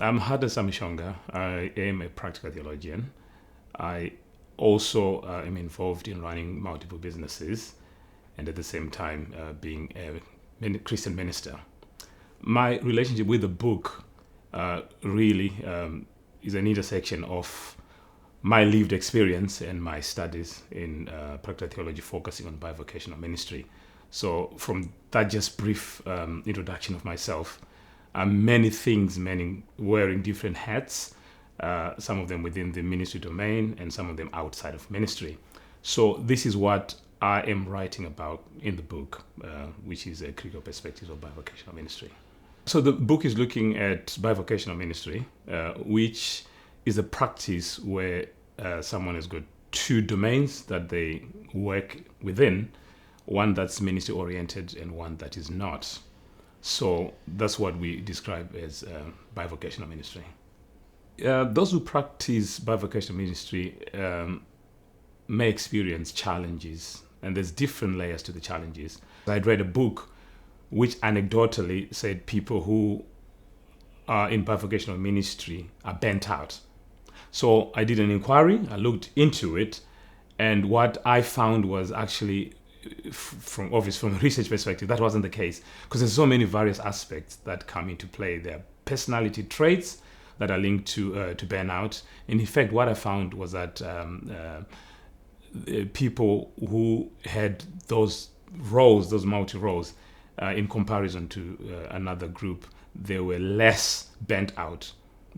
I'm Hartness Samushonga. I am a practical theologian. I also am involved in running multiple businesses and at the same time being a Christian minister. My relationship with the book really is an intersection of my lived experience and my studies in practical theology focusing on bivocational ministry. So from that just brief introduction of myself, many things, many wearing different hats, some of them within the ministry domain and some of them outside of ministry. So this is what I am writing about in the book, which is a critical perspective of bivocational ministry. So the book is looking at bivocational ministry, which is a practice where someone has got two domains that they work within, one that's ministry oriented and one that is not. So that's what we describe as bivocational ministry. Those who practice bivocational ministry may experience challenges, and there's different layers to the challenges. I'd read a book which anecdotally said people who are in bivocational ministry are burnt out. So I did an inquiry, I looked into it, and what I found was actually, from a research perspective, that wasn't the case, because there's so many various aspects that come into play. There are personality traits that are linked to burnout. And in fact, what I found was that people who had those roles, those multi-roles, in comparison to another group, they were less burnt out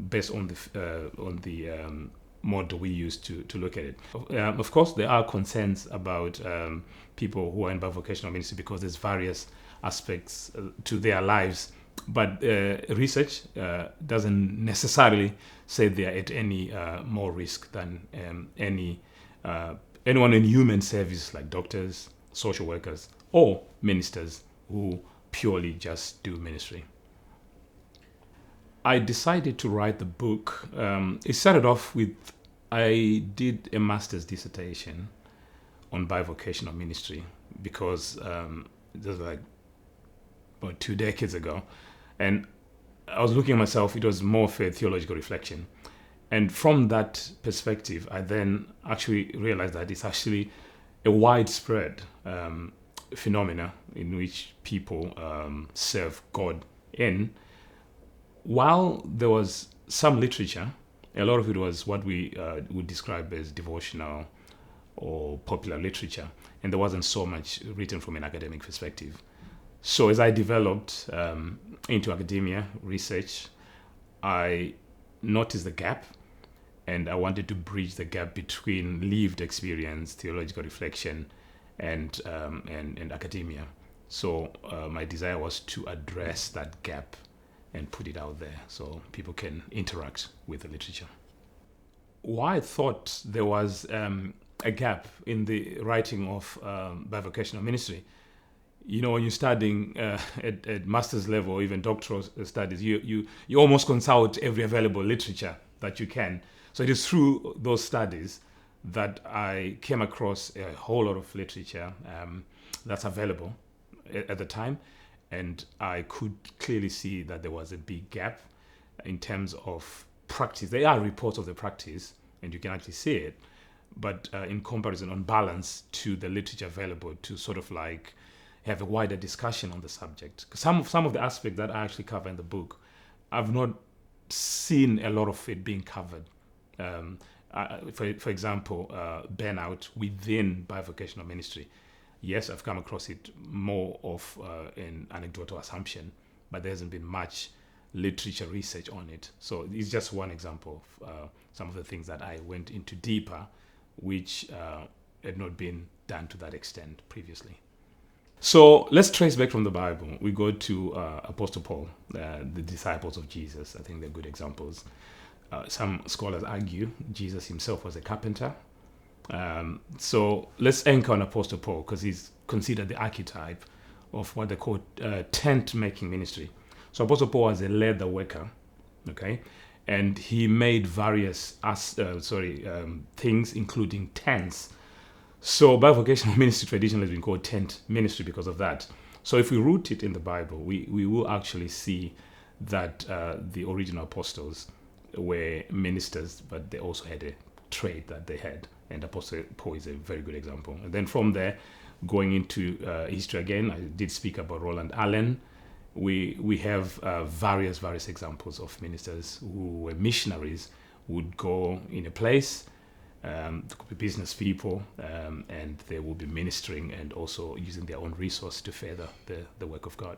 based on the model we use to look at it. Of course, there are concerns about people who are in bivocational ministry because there's various aspects to their lives, but research doesn't necessarily say they are at any more risk than anyone in human service like doctors, social workers, or ministers who purely just do ministry. I decided to write the book. It started off with, I did a master's dissertation on bivocational ministry because it was like about 2 decades ago. And I was looking at myself, it was more of a theological reflection. And from that perspective, I then actually realized that it's actually a widespread phenomena in which people serve God in. While there was some literature, a lot of it was what we would describe as devotional or popular literature, and there wasn't so much written from an academic perspective. So as I developed into academia research, I noticed the gap, and I wanted to bridge the gap between lived experience, theological reflection, and academia. So my desire was to address that gap and put it out there so people can interact with the literature. Why I thought there was a gap in the writing of bivocational ministry, when you're studying at master's level or even doctoral studies, you almost consult every available literature that you can. So it is through those studies that I came across a whole lot of literature that's available at the time. And I could clearly see that there was a big gap in terms of practice. There are reports of the practice, and you can actually see it. But in comparison, on balance to the literature available to sort of like have a wider discussion on the subject. Some of the aspects that I actually cover in the book, I've not seen a lot of it being covered. For example, burnout within bivocational ministry. Yes, I've come across it more of an anecdotal assumption, but there hasn't been much literature research on it. So it's just one example of some of the things that I went into deeper, which had not been done to that extent previously. So let's trace back from the Bible. We go to Apostle Paul, the disciples of Jesus. I think they're good examples. Some scholars argue Jesus himself was a carpenter. So let's anchor on Apostle Paul because he's considered the archetype of what they call tent-making ministry. So Apostle Paul was a leather worker, okay, and he made various things, including tents. So bivocational ministry traditionally has been called tent ministry because of that. So if we root it in the Bible, we will actually see that the original apostles were ministers, but they also had a trade that they had. And Apostle Paul is a very good example. And then from there, going into history again, I did speak about Roland Allen. We have various examples of ministers who were missionaries, would go in a place, there could be business people, and they will be ministering and also using their own resource to further the work of God.